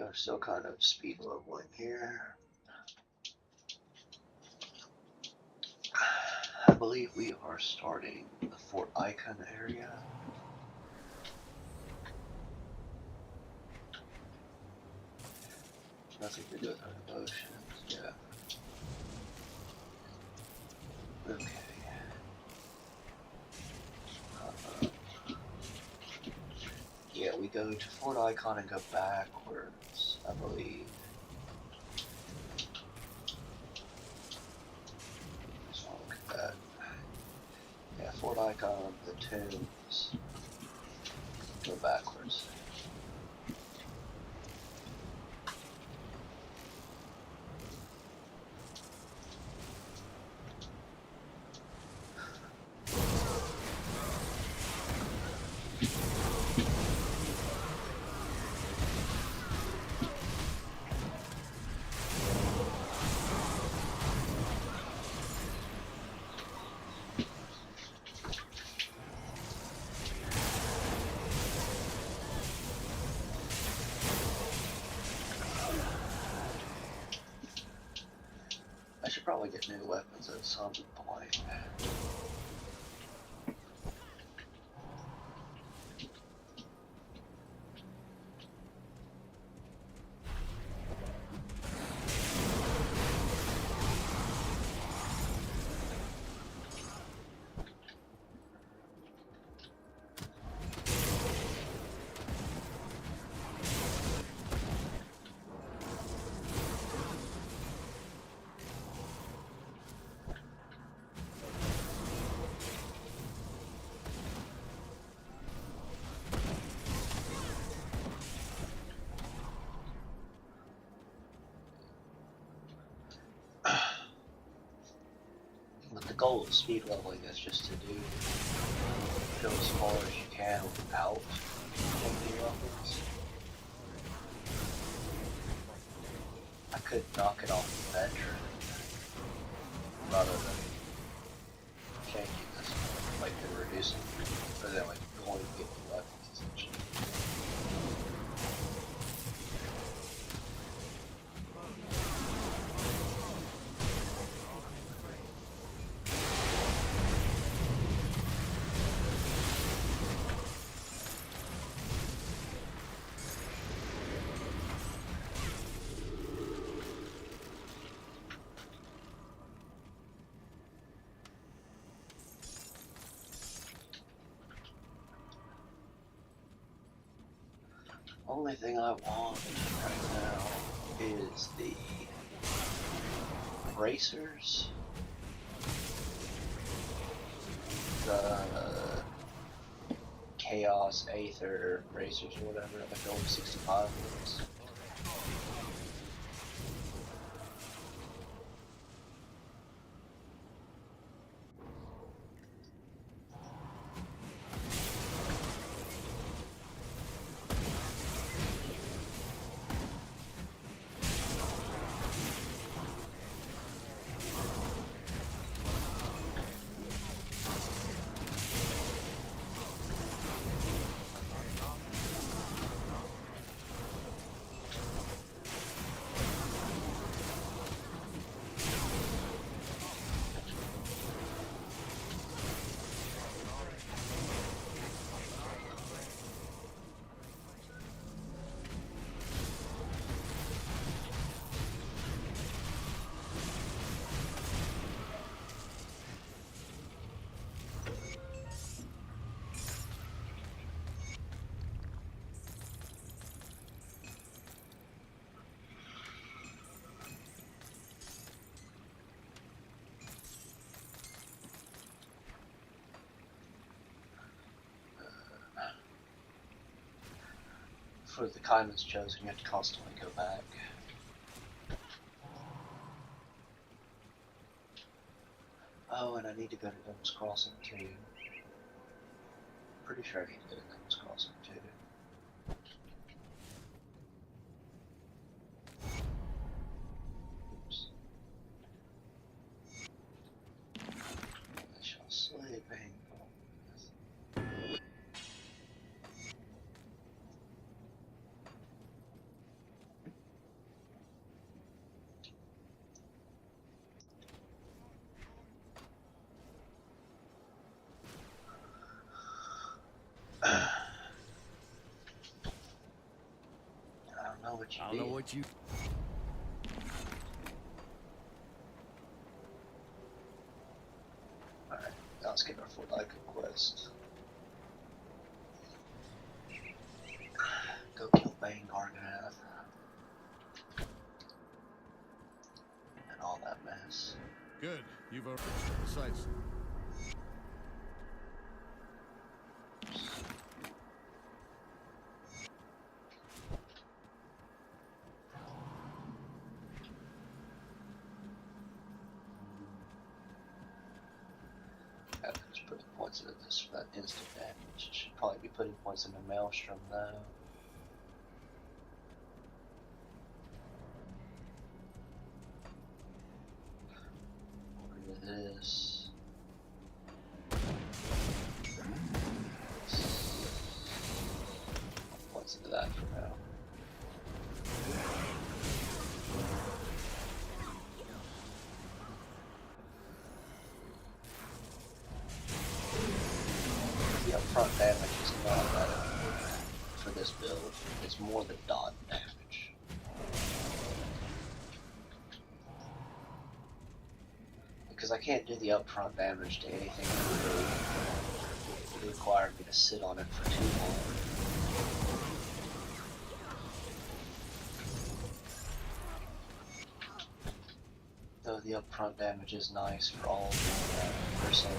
go, still kind of speed leveling here. I believe we are starting the Fort Icon area. Nothing to do with our devotions, yeah. Okay. Yeah, we go to Fort Icon and go backwards, I believe. Let's look at that. Yeah, Fort Icon, the tombs. Go backwards. I should probably get new weapons at some point. But the goal of speed leveling is just to go as far as you can without taking weapons. I could knock it off the veteran rather than changing this, like to reducing, or then like going to get new weapons essentially. Only thing I want right now is the bracers, the Chaos Aether bracers or whatever, like over 65 ones. For the kindness chosen, you have to constantly go back. Oh, and I need to go to Devil's Crossing too. Pretty sure I need to go to Devil's Crossing too. Oops. I shall slay painful. what you I did. don't know what you... Alright, now let's get our full Ica quest. Go kill Bane Garganath. And all that mess. Good. You've already... Besides... I have to just put the points into this for that instant damage. Should probably be putting points into Maelstrom though. Look at this. Points into that for now. The upfront damage is not that important for this build. It's more the dot damage. Because I can't do the upfront damage to anything in the build. It would require me to sit on it for too long. Though the upfront damage is nice for all of the percent.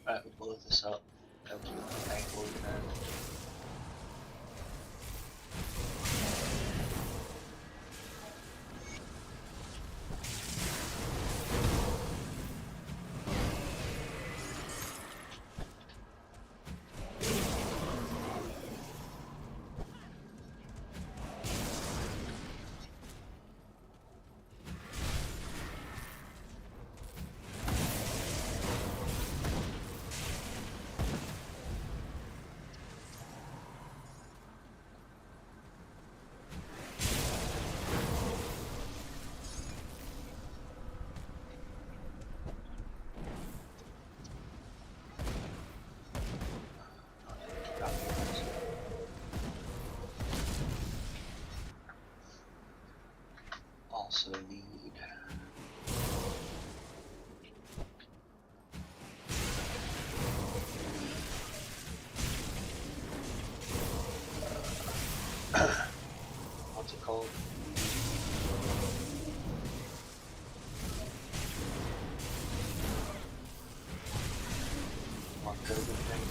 Alright, we'll blow this up. Go to the angle again. Also need what's it called? October thing.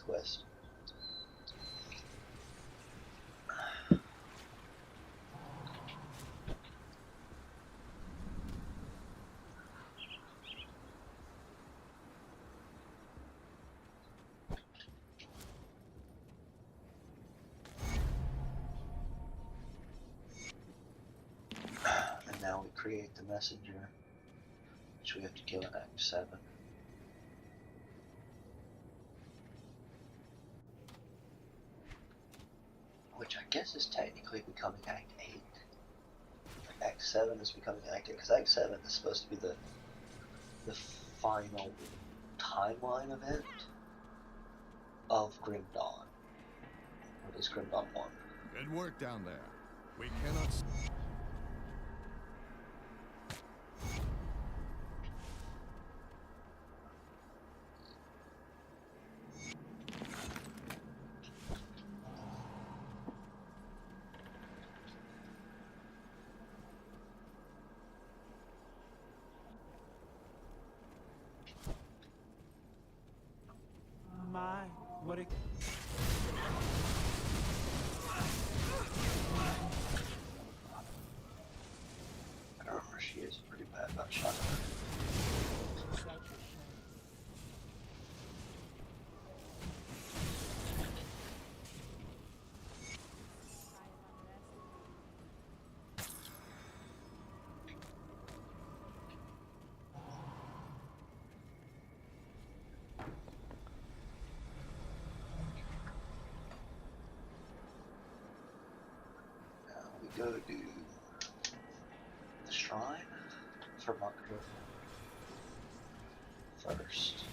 northwest. And now we create the messenger, which we have to kill in Act 7. Which I guess is technically becoming Act 8. Act 7 is becoming Act 8, because Act 7 is supposed to be the final timeline event of Grim Dawn. Or is Grim Dawn 1? Good work down there. We cannot. My, what a... I don't remember, she is pretty bad about shotgun. Go to the shrine for Montgomery first.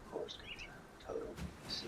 Of course, get the totem. See.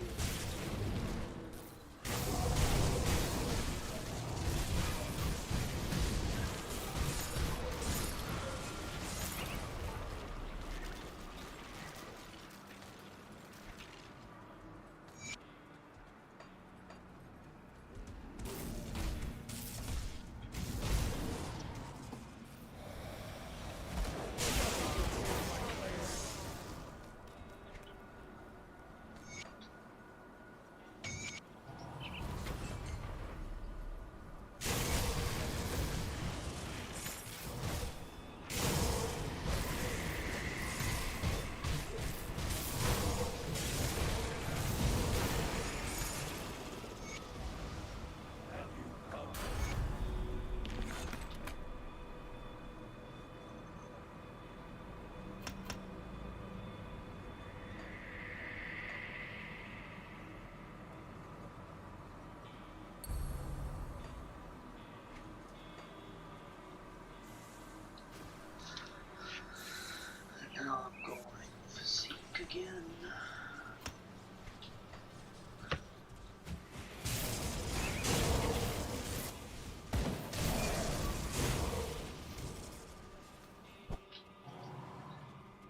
Now I'm going physique again.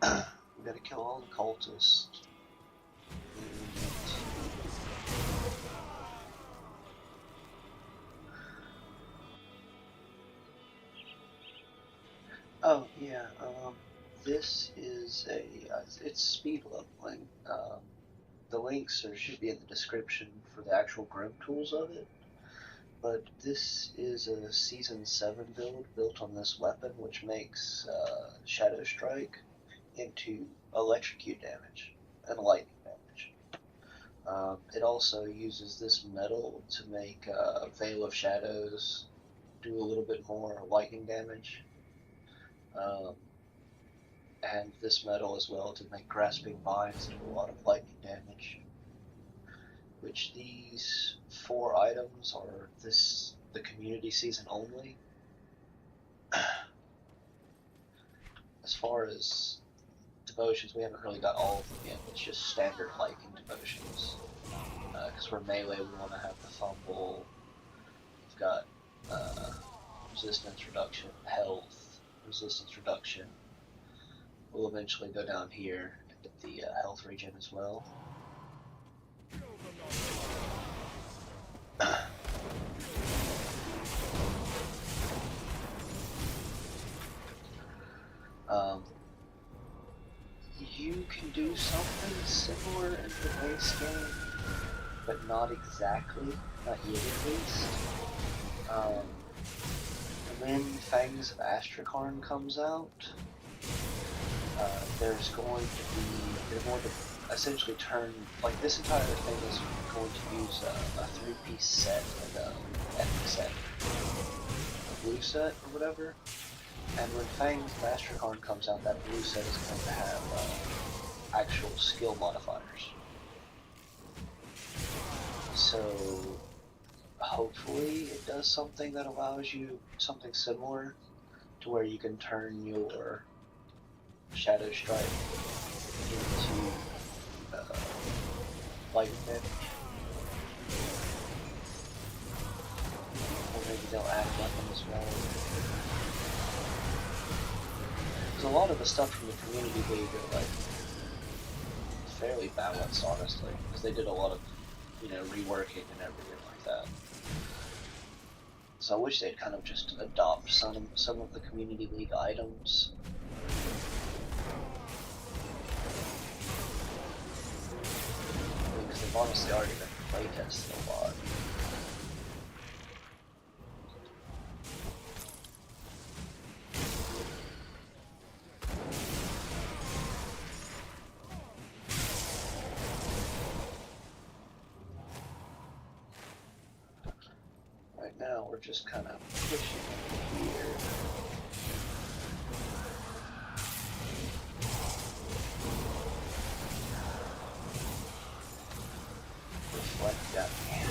We gotta kill all the cultists. Oh yeah, this is a it's speed leveling. The links should be in the description for the actual Grim tools of it. But this is a Season 7 build built on this weapon, which makes Shadow Strike into electrocute damage and lightning damage. It also uses this metal to make Veil of Shadows do a little bit more lightning damage. And this metal as well to make Grasping Vines do a lot of lightning damage. Which these 4 items are the community season only. As far as devotions, we haven't really got all of them yet. It's just standard hiking devotions. Because we're melee, we want to have the fumble. We've got resistance reduction, health, resistance reduction. We'll eventually go down here and get the health regen as well. can do something similar in the base game, but not exactly, not yet at least. When Fangs of Astrakarn comes out, they're going to essentially turn, like this entire thing is going to use a 3-piece set, like a epic set, a blue set or whatever. And when Fangs of Astrakarn comes out, that blue set is going to have actual skill modifiers. So hopefully it does something that allows you something similar to where you can turn your Shadow Strike into lightning damage. Or maybe they'll add a weapon as well. Because a lot of the stuff from the Community League are like fairly balanced, honestly, because they did a lot of, you know, reworking and everything like that. So I wish they'd kind of just adopt some of the Community League items. Because they've honestly already been playtested a lot. Right now we're just kind of pushing here. Reflect down here.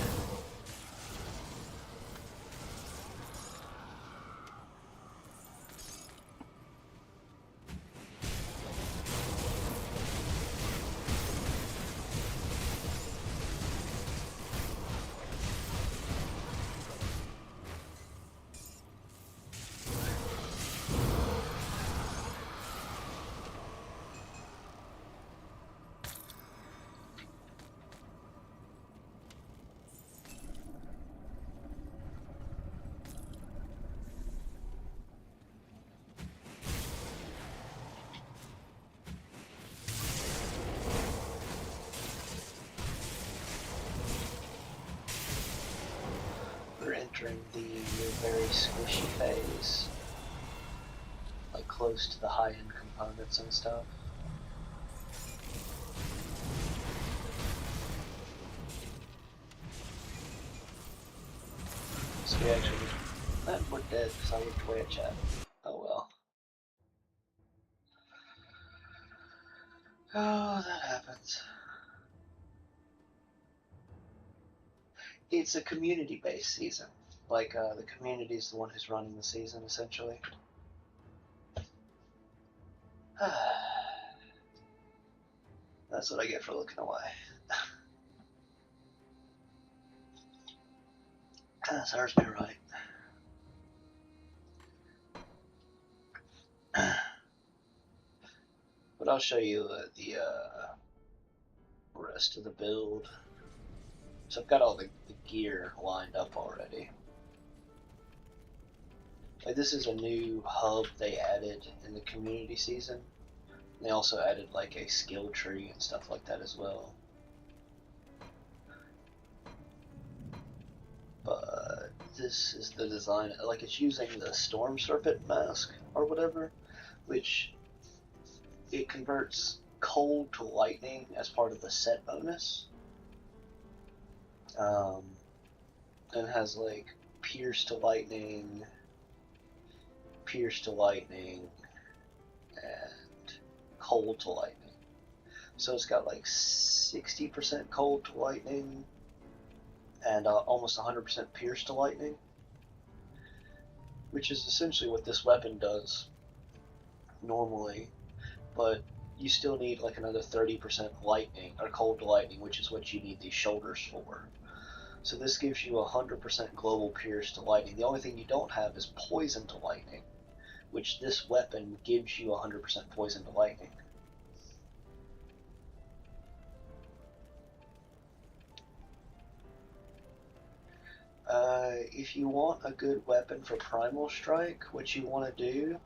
We're entering the very squishy phase, like close to the high-end components and stuff. So we actually, we're dead because I looked away at chat. Oh well. Oh, that happens. It's a community-based season. Like, the community is the one who's running the season, essentially. That's what I get for looking away. Serves me right. But I'll show you the rest of the build. So I've got all the gear lined up already. Like, this is a new hub they added in the community season. They also added like a skill tree and stuff like that as well. But this is the design, like it's using the Storm Serpent mask or whatever, which it converts cold to lightning as part of the set bonus. And has like pierce to lightning, and cold to lightning. So it's got like 60% cold to lightning and almost 100% pierce to lightning, which is essentially what this weapon does normally, but you still need like another 30% lightning or cold to lightning, which is what you need these shoulders for. So this gives you 100% global pierce to lightning. The only thing you don't have is poison to lightning, which this weapon gives you 100% poison to lightning. If you want a good weapon for Primal Strike, what you want to do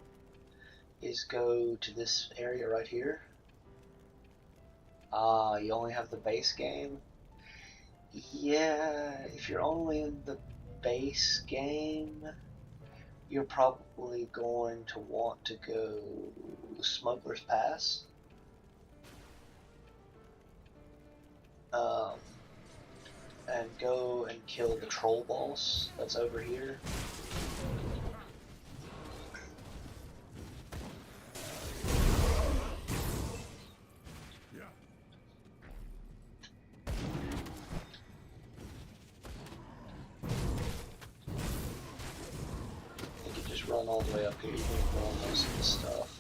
is go to this area right here Ah, you only have the base game? Yeah, if you're only in the base game, you're probably going to want to go Smuggler's Pass. Um, and go and kill the troll boss that's over here. You can just run all the way up here, you can ignore most of the stuff.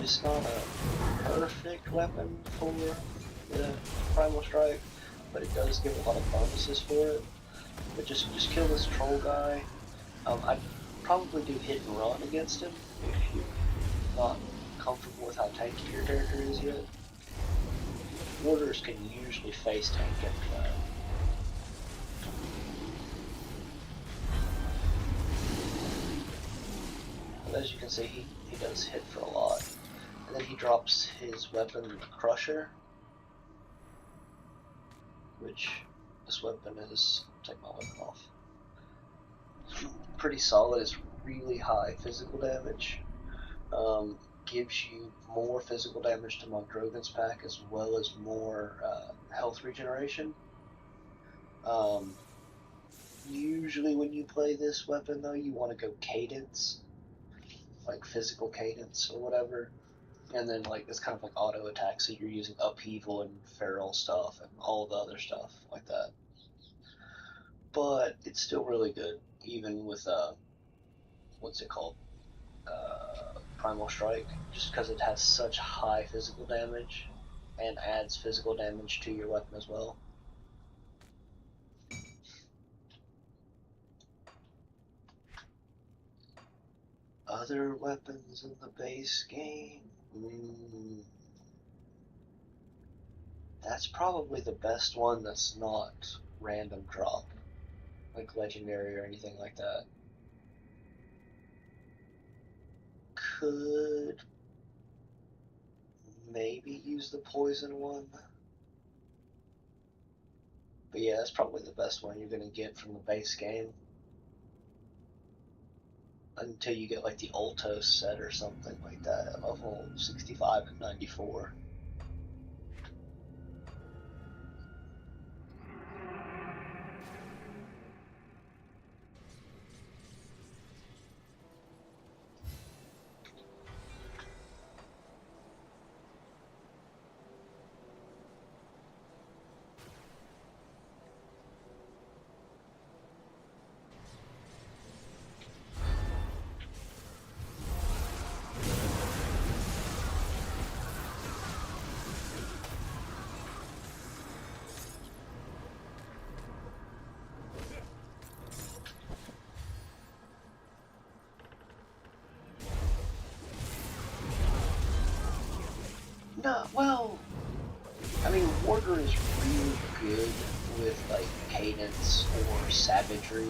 It's not a perfect weapon for the Primal Strike, but it does give a lot of bonuses for it. But just kill this troll guy. I'd probably do hit and run against him if you're not comfortable with how tanky your character is yet. Warders can usually face tank everything. But as you can see, he does hit for a lot. And then he drops his weapon, the Crusher, which this weapon is, take my weapon off, pretty solid. It's really high physical damage. Gives you more physical damage to Mondrogan's pack as well as more health regeneration. Usually when you play this weapon though, you want to go cadence, like physical cadence or whatever. And then like it's kind of like auto attack, so you're using upheaval and feral stuff and all the other stuff like that. But it's still really good, even with what's it called? Primal Strike, just because it has such high physical damage and adds physical damage to your weapon as well. Other weapons in the base game? That's probably the best one that's not random drop, like legendary or anything like that. Could maybe use the poison one. But yeah, that's probably the best one you're going to get from the base game. Until you get like the Ultos set or something like that at level 65 and 94. No, well, I mean, Warder is really good with like cadence or savagery.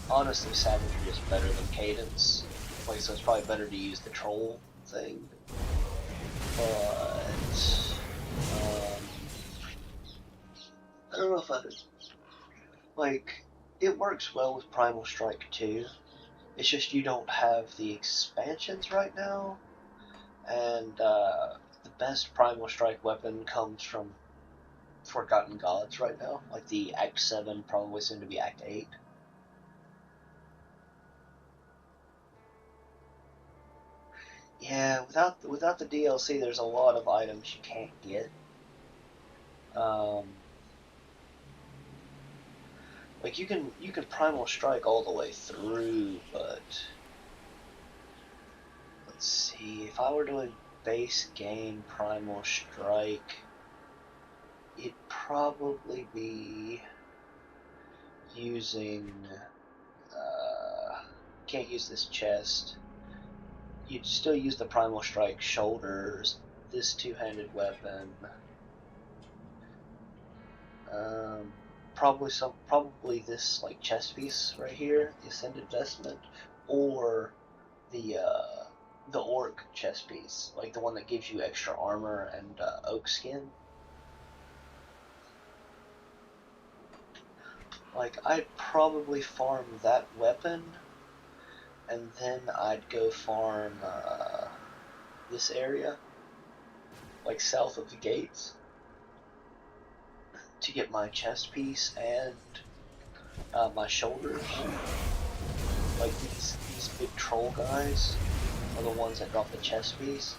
Honestly, savagery is better than cadence. Like, so it's probably better to use the troll thing. But I don't know if I like. It works well with Primal Strike too. It's just you don't have the expansions right now, and the best Primal Strike weapon comes from Forgotten Gods right now, like the Act 7, probably soon to be Act 8. Yeah, without the DLC, there's a lot of items you can't get. Like you can Primal Strike all the way through, but let's see, if I were doing base game Primal Strike, it'd probably be using can't use this chest. You'd still use the Primal Strike shoulders, this two-handed weapon, probably this like chest piece right here, the Ascended Vestment, or the orc chest piece, like the one that gives you extra armor and oak skin. Like, I'd probably farm that weapon, and then I'd go farm this area, like south of the gates, to get my chest piece and my shoulders. Like these big troll guys are the ones that drop the chest piece.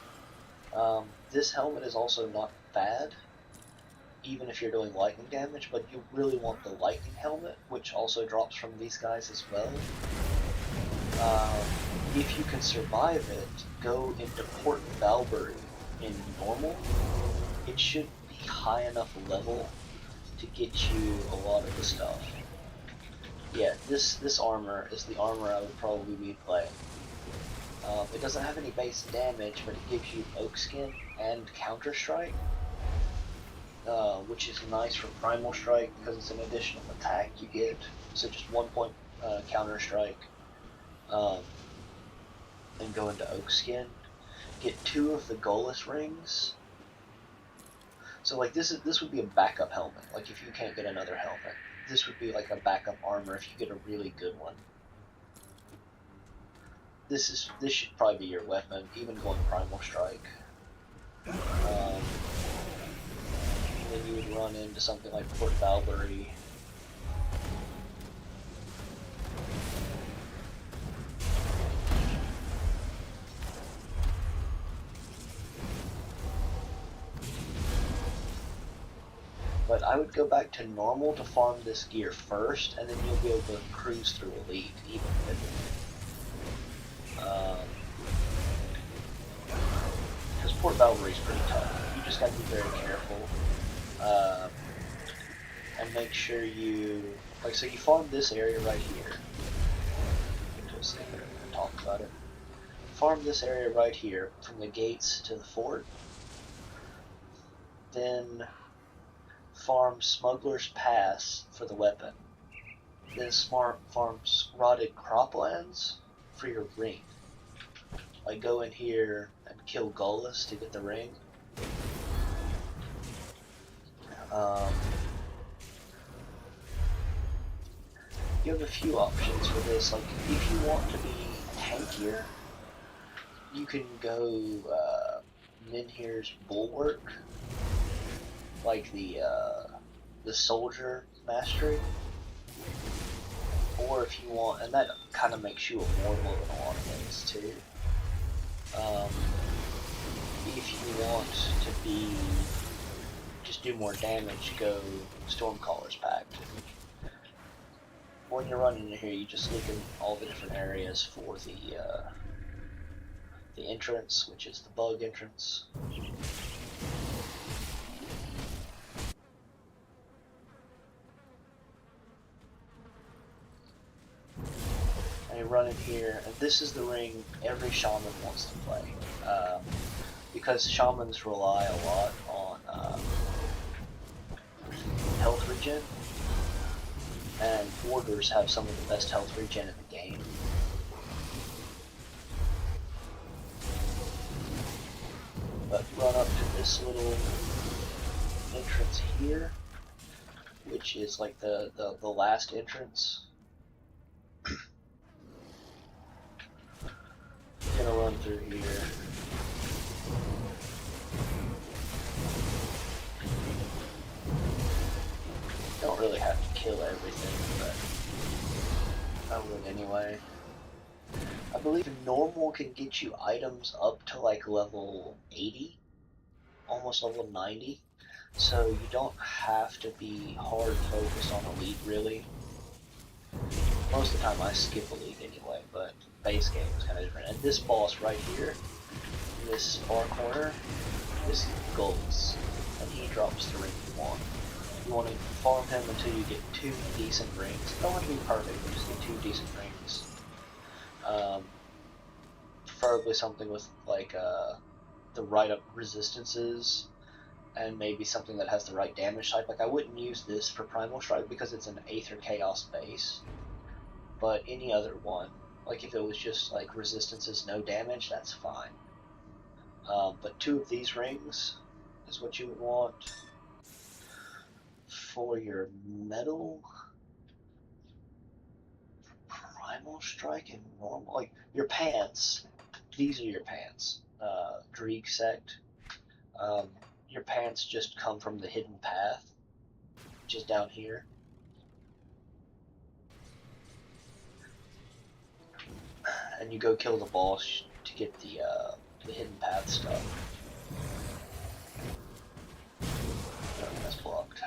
This helmet is also not bad, even if you're doing lightning damage, but you really want the lightning helmet, which also drops from these guys as well. If you can survive it, go into Port Valbury in normal. It should be high enough level to get you a lot of the stuff. Yeah, this armor is the armor I would probably be playing. It doesn't have any base damage, but it gives you oak skin and counter strike, which is nice for primal strike because it's an additional attack you get. So just 1 point counter strike, and go into oak skin. Get 2 of the Golas rings. So like this would be a backup helmet. Like if you can't get another helmet, this would be like a backup armor if you get a really good one. This should probably be your weapon, even going primal strike. And then you would run into something like Port Valbury. But I would go back to normal to farm this gear first, and then you'll be able to cruise through Elite even with it. Because Port Valbury is pretty tough. You just got to be very careful. And make sure you... Like, so you farm this area right here. Just sit here and talk about it. Farm this area right here, from the gates to the fort. Then farm Smuggler's Pass for the weapon. Then farm Rotted Croplands for your ring. Like, go in here and kill Golas to get the ring. You have a few options for this. Like, if you want to be tankier, you can go Minhir's Bulwark, like the soldier mastery. Or if you want, and that kind of makes you immortal in a lot of things too. If you want to be, just do more damage, go Stormcaller's Pact. When you're running in here, you just look in all the different areas for the entrance, which is the bug entrance. And you run in here, and this is the ring every shaman wants to play. Because shamans rely a lot on health regen, and warders have some of the best health regen in the game. But run up to this little entrance here, which is like the last entrance. Gonna run through here. Don't really have to kill everything, but I would anyway. I believe normal can get you items up to like level 80, almost level 90, so you don't have to be hard focused on Elite really. Most of the time I skip Elite anyway, but base game is kind of different. And this boss right here, in this far corner, is Golds, and he drops the ring you want. You want to farm him until you get 2 decent rings. Don't want to be perfect, but just get 2 decent rings. Preferably something with like the right up resistances, and maybe something that has the right damage type. Like I wouldn't use this for Primal Strike because it's an Aether Chaos base, but any other one Like if it was just like resistances, no damage, that's fine. But 2 of these rings is what you would want for your metal. Primal strike and normal, like your pants. These are your pants. Dreeg sect. Um, your pants just come from the hidden path, which is down here. And you go kill the boss to get the hidden path stuff. Oh, that's blocked.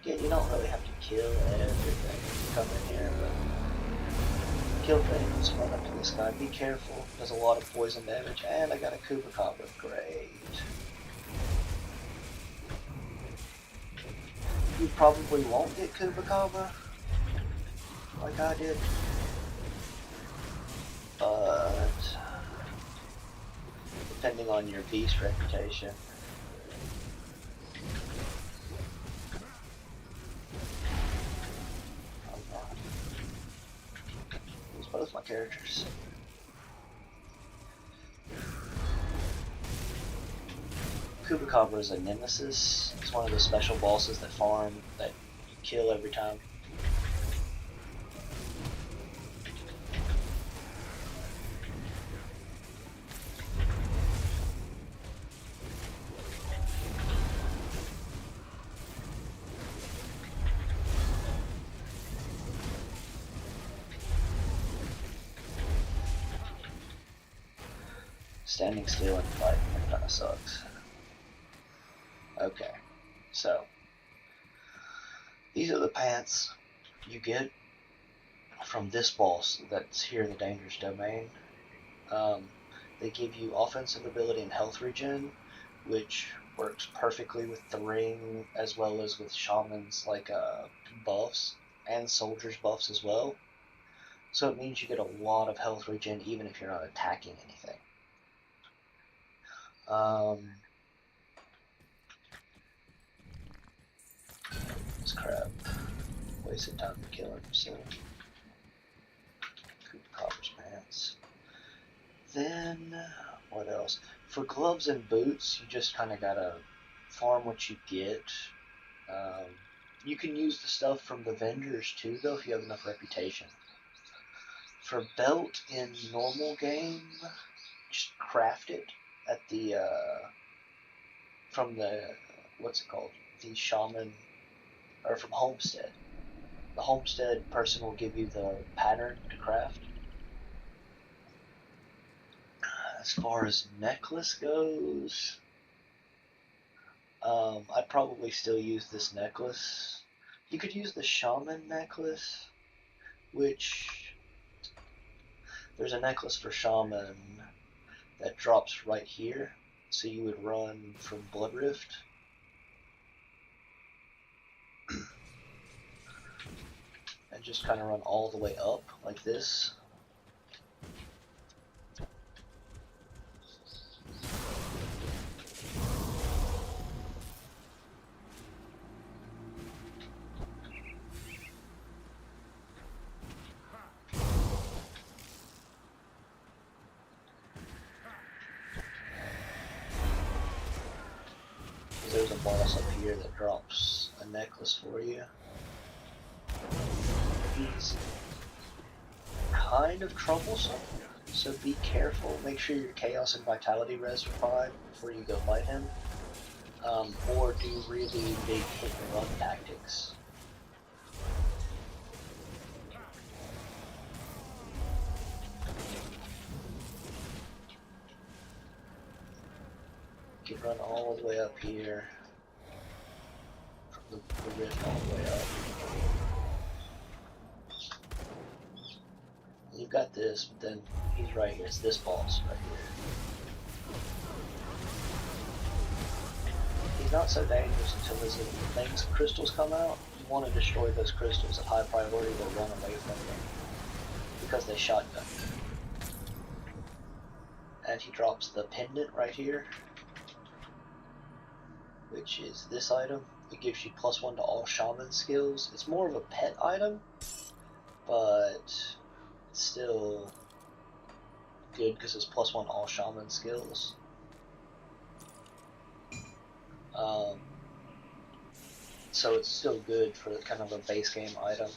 Yeah, you don't really have to kill everything when you come in here, but kill things, run up to this guy, be careful, does a lot of poison damage, and I got a Kubacabra, great. You probably won't get Kubacabra, like I did, but depending on your beast reputation. Use both my characters. Kubacabra is a nemesis. It's one of the special bosses that you kill every time. Standing still and fighting kind of sucks. Okay, so these are the pants you get from this boss that's here in the Dangerous Domain. They give you offensive ability and health regen, which works perfectly with the ring as well as with shamans like buffs and soldiers buffs as well. So it means you get a lot of health regen even if you're not attacking anything. This crap. Wasted time to kill him, so. Copper's pants. Then, what else? For gloves and boots, you just kind of gotta farm what you get. You can use the stuff from the vendors too, though, if you have enough reputation. For belt in normal game, just craft it at the, from the, what's it called? The shaman, or from Homestead. The Homestead person will give you the pattern to craft. As far as necklace goes, I'd probably still use this necklace. You could use the shaman necklace, which there's a necklace for shaman that drops right here. So you would run from Blood Rift. And just kind of run all the way up like this. There's a boss up here that drops a necklace for you. He's kind of troublesome, so be careful. Make sure your Chaos and Vitality res are fine before you go fight him. Or do really big hit and run tactics. You can run all the way up here, from the rift all the way up. You've got this, but then he's right here. It's this boss right here. not so dangerous until those little things, crystals come out. You want to destroy those crystals at high priority or run away from them because they shotgun you. And he drops the pendant right here, which is this item. It gives you +1 to all shaman skills. It's more of a pet item, but it's still good because it's +1 to all shaman skills. So it's still good for kind of a base game item.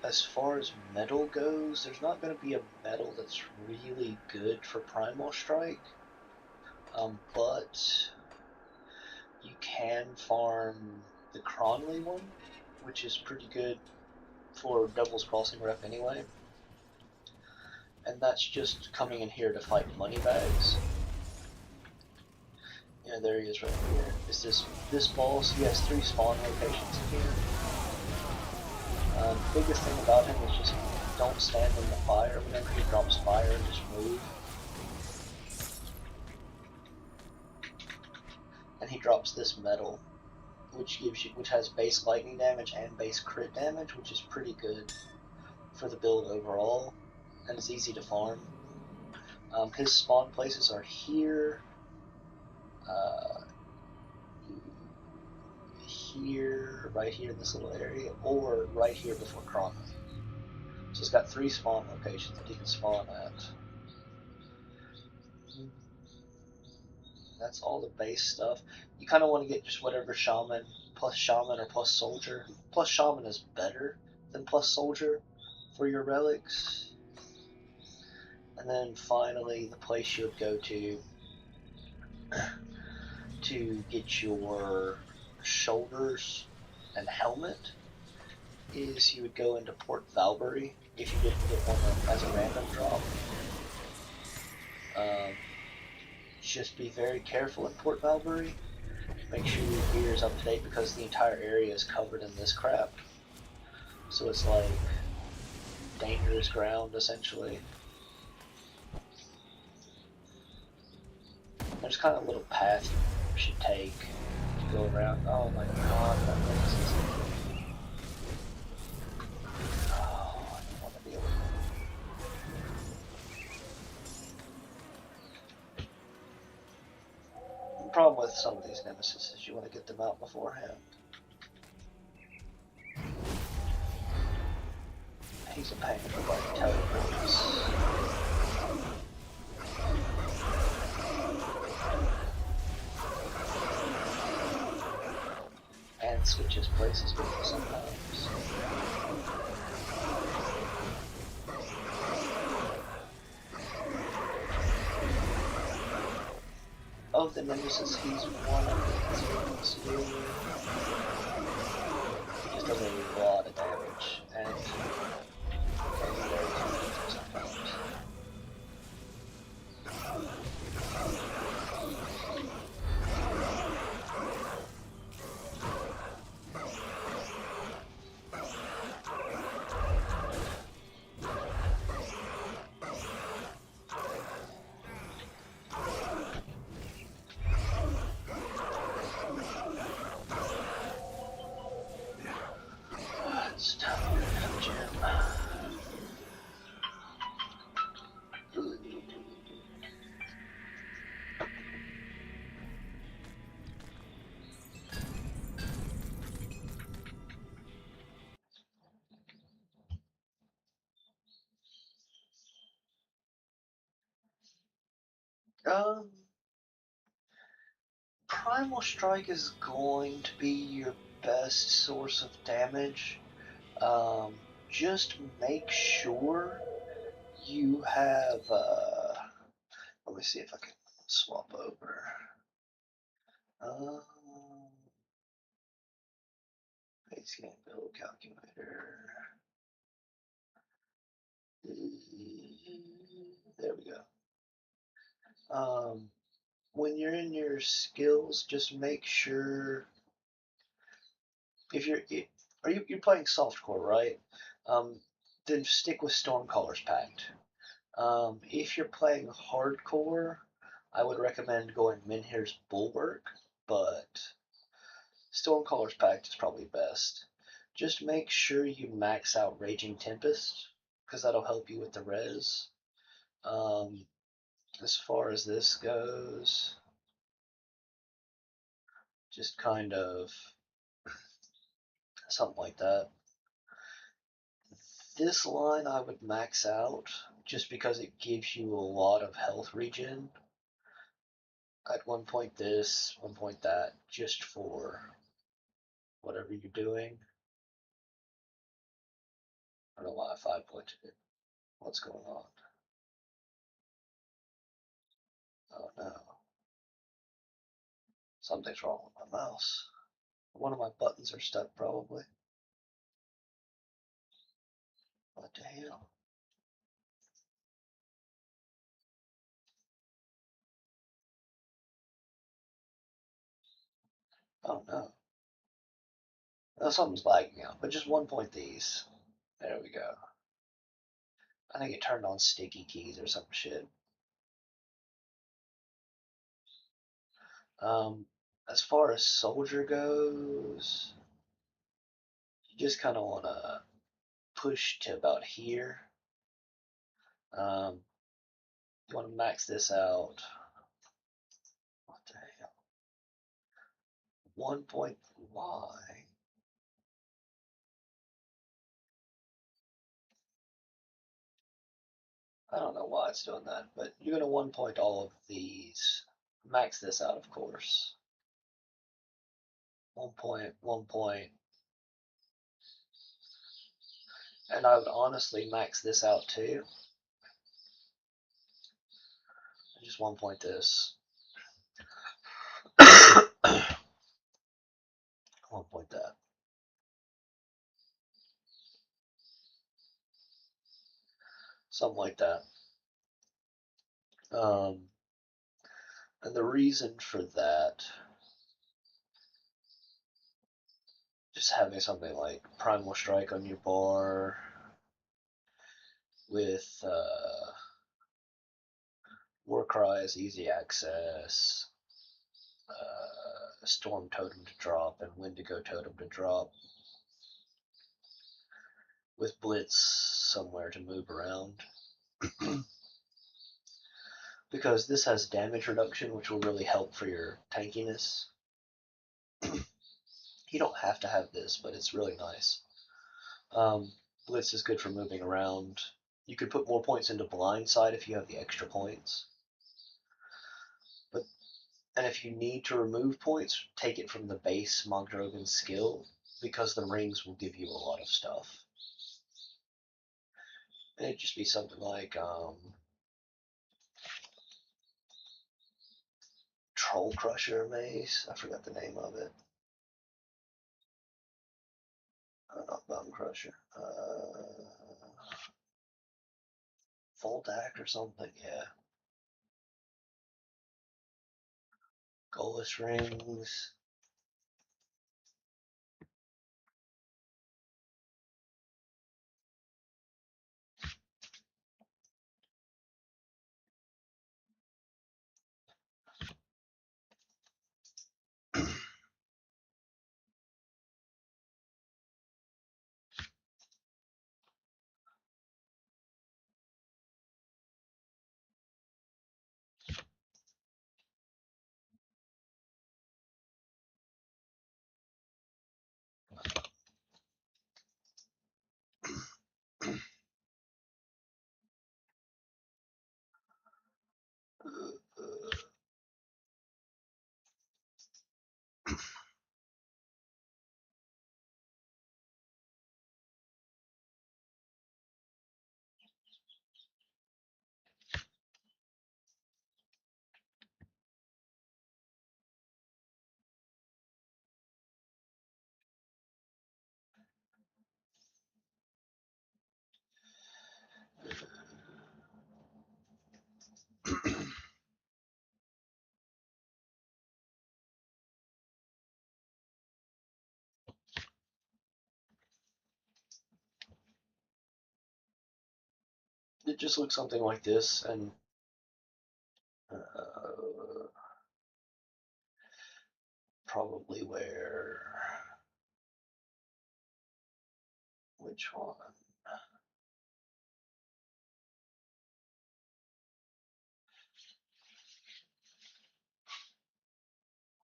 As far as metal goes, there's not going to be a metal that's really good for Primal Strike, but you can farm the Cronley one, which is pretty good for Devil's Crossing rep anyway. And that's just coming in here to fight Moneybags. Yeah, there he is right here. Is this boss? He has 3 spawn locations in here. Biggest thing about him is just don't stand in the fire. Whenever he drops fire, just move. And he drops this metal, which has base lightning damage and base crit damage, which is pretty good for the build overall, and it's easy to farm. His spawn places are here, here, right here in this little area, or right here before Cronley. So it's got 3 spawn locations that he can spawn at. That's all the base stuff. You kind of want to get just whatever shaman, plus shaman or plus soldier. Plus shaman is better than plus soldier for your relics. And then finally, the place you would go to get your shoulders and helmet is you would go into Port Valbury if you didn't get one as a random drop. Just be very careful in Port Valbury. Make sure your gear is up to date because the entire area is covered in this crap. So it's like dangerous ground essentially. There's kind of a little path you should take to go around. Oh my god, that makes sense. Oh, I don't want to deal with it. The problem with some of these nemesis is you want to get them out beforehand. He's a pain in the butt to teleport. And switches places with you sometimes. Of the nemesis, he's one of the easiest to deal with. He just does a lot of damage, and can be very confusing sometimes. It's time to go to the gym. Primal Strike is going to be your best source of damage. Just make sure you have. Let me see if I can swap over. Base game build calculator. There we go. When you're in your skills, just make sure if you're playing softcore, right? Then stick with Stormcaller's Pact. If you're playing hardcore, I would recommend going Minhir's Bulwark but Stormcaller's Pact is probably best. Just make sure you max out Raging Tempest, because that'll help you with the res. As far as this goes, just kind of something like that. This line I would max out just because it gives you a lot of health regen. At one point this, one point that, just for whatever you're doing. I don't know why I 5-pointed it. What's going on? Oh no. Something's wrong with my mouse. One of my buttons are stuck probably. What the hell? Oh no. Oh, something's lagging out, but just 1 point these. There we go. I think it turned on sticky keys or some shit. As far as soldier goes, you just kind of want to push to about here. You want to max this out. What the hell? 1 point why? I don't know why it's doing that, but you're going to 1 point all of these. Max this out, of course. 1 point, 1 point. And I would honestly max this out too. Just 1 point this. 1 point that. Something like that. And the reason for that, just having something like Primal Strike on your bar with Warcry as easy access, Storm Totem to drop, and Wendigo Totem to drop, with Blitz somewhere to move around. Because this has damage reduction, which will really help for your tankiness. You don't have to have this, but it's really nice. Blitz is good for moving around. You could put more points into Blindside if you have the extra points. And if you need to remove points, take it from the base Mogdrogan skill, because the rings will give you a lot of stuff. And it'd just be something like Troll Crusher Mace. I forgot the name of it. Not Bone Crusher. Voldak or something, yeah. Goalless Rings. It just looks something like this, and probably wear which one?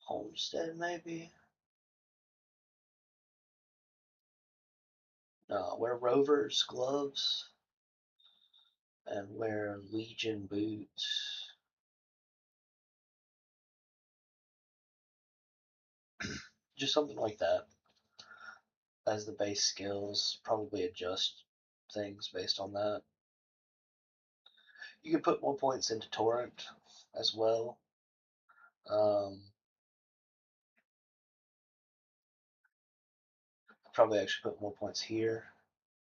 Homestead, maybe? No, wear Rover's gloves and wear Legion boots. Just something like that as the base skills. Probably adjust things based on that. You can put more points into Torrent as well. Probably actually put more points here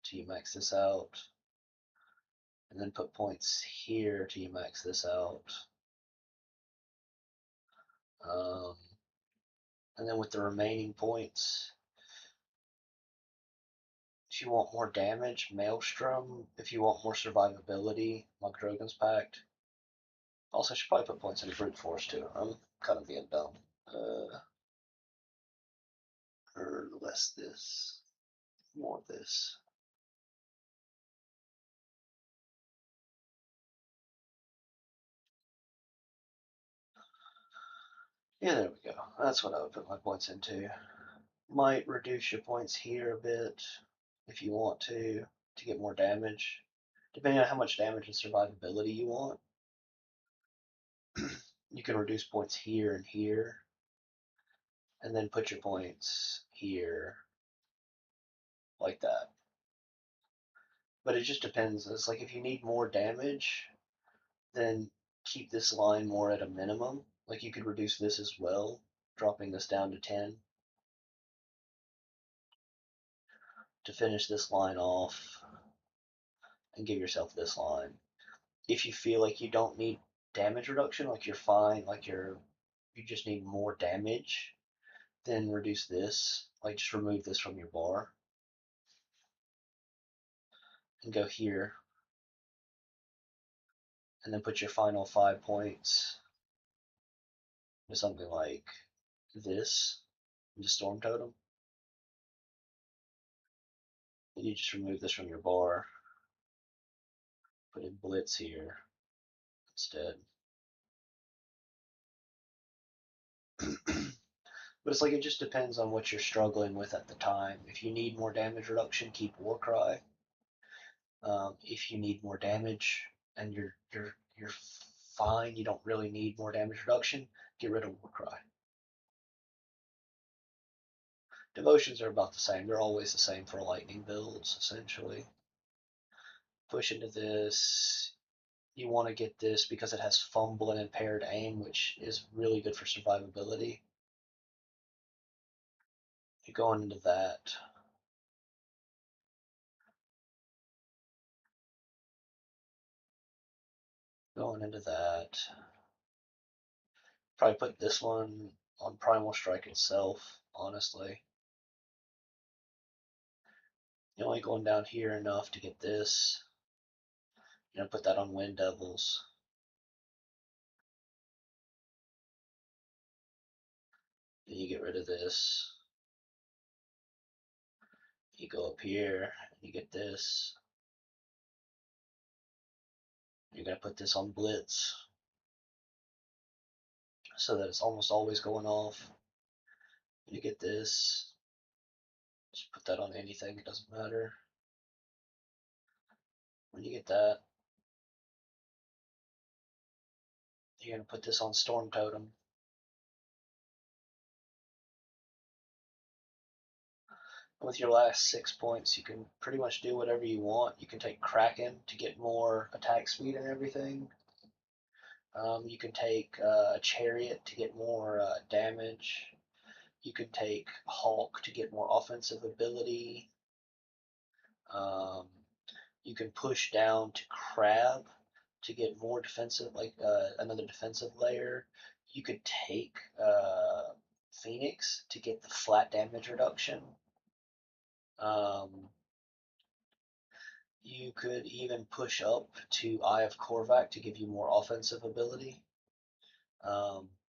till you max this out. And then put points here till you max this out. Um, and then with the remaining points, if you want more damage, Maelstrom. If you want more survivability, Mugdragon's Pact. Also, I should probably put points into Brute Force too. I'm kind of being dumb. Or less this, more this. Yeah, there we go. That's what I would put my points into. Might reduce your points here a bit if you want to get more damage, depending on how much damage and survivability you want. You can reduce points here and here, and then put your points here, like that. But it just depends. It's like if you need more damage, then keep this line more at a minimum. Like you could reduce this as well, dropping this down to 10 to finish this line off and give yourself this line. If you feel like you don't need damage reduction, like you're fine, like you just need more damage, then reduce this. Like just remove this from your bar and go here, and then put your final 5 points to something like this, the Storm Totem. And you just remove this from your bar, put in Blitz here instead. But it's like it just depends on what you're struggling with at the time. If you need more damage reduction, keep Warcry. If you need more damage and you're fine, you don't really need more damage reduction, get rid of Warcry. Devotions are about the same. They're always the same for lightning builds, essentially. Push into this. You want to get this because it has fumble and impaired aim, which is really good for survivability. You're going into that. Going into that. Probably put this one on Primal Strike itself, honestly. You're only going down here enough to get this. Put that on Wind Devils. Then you get rid of this. You go up here and you get this. You're going to put this on Blitz so that it's almost always going off. You get this. Just put that on anything, it doesn't matter. When you get that, you're going to put this on Storm Totem. With your last 6 points, you can pretty much do whatever you want. You can take Kraken to get more attack speed and everything. You can take Chariot to get more damage. You can take Hulk to get more offensive ability. You can push down to Crab to get more defensive, like another defensive layer. You could take Phoenix to get the flat damage reduction. You could even push up to Eye of Korvac to give you more offensive ability.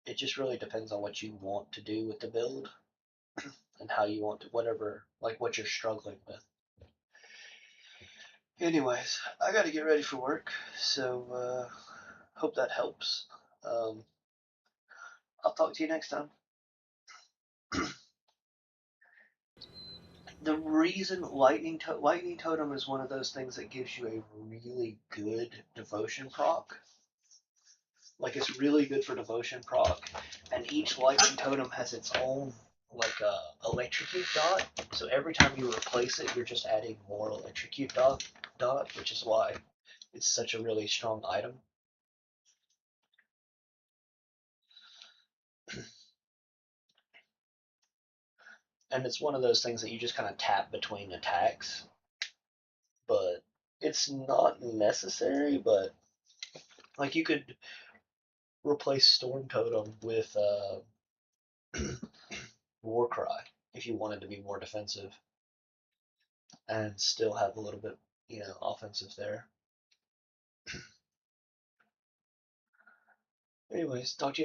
it just really depends on what you want to do with the build and how you want to, whatever, like what you're struggling with. Anyways, I got to get ready for work, so hope that helps. Um, I'll talk to you next time. The reason lightning totem is one of those things that gives you a really good devotion proc. Like it's really good for devotion proc, and each lightning totem has its own like electrocute dot. So every time you replace it, you're just adding more electrocute dot, which is why it's such a really strong item. And it's one of those things that you just kind of tap between attacks, but it's not necessary. But like you could replace Storm Totem with Warcry if you wanted to be more defensive and still have a little bit, offensive there. Anyways, talk to you.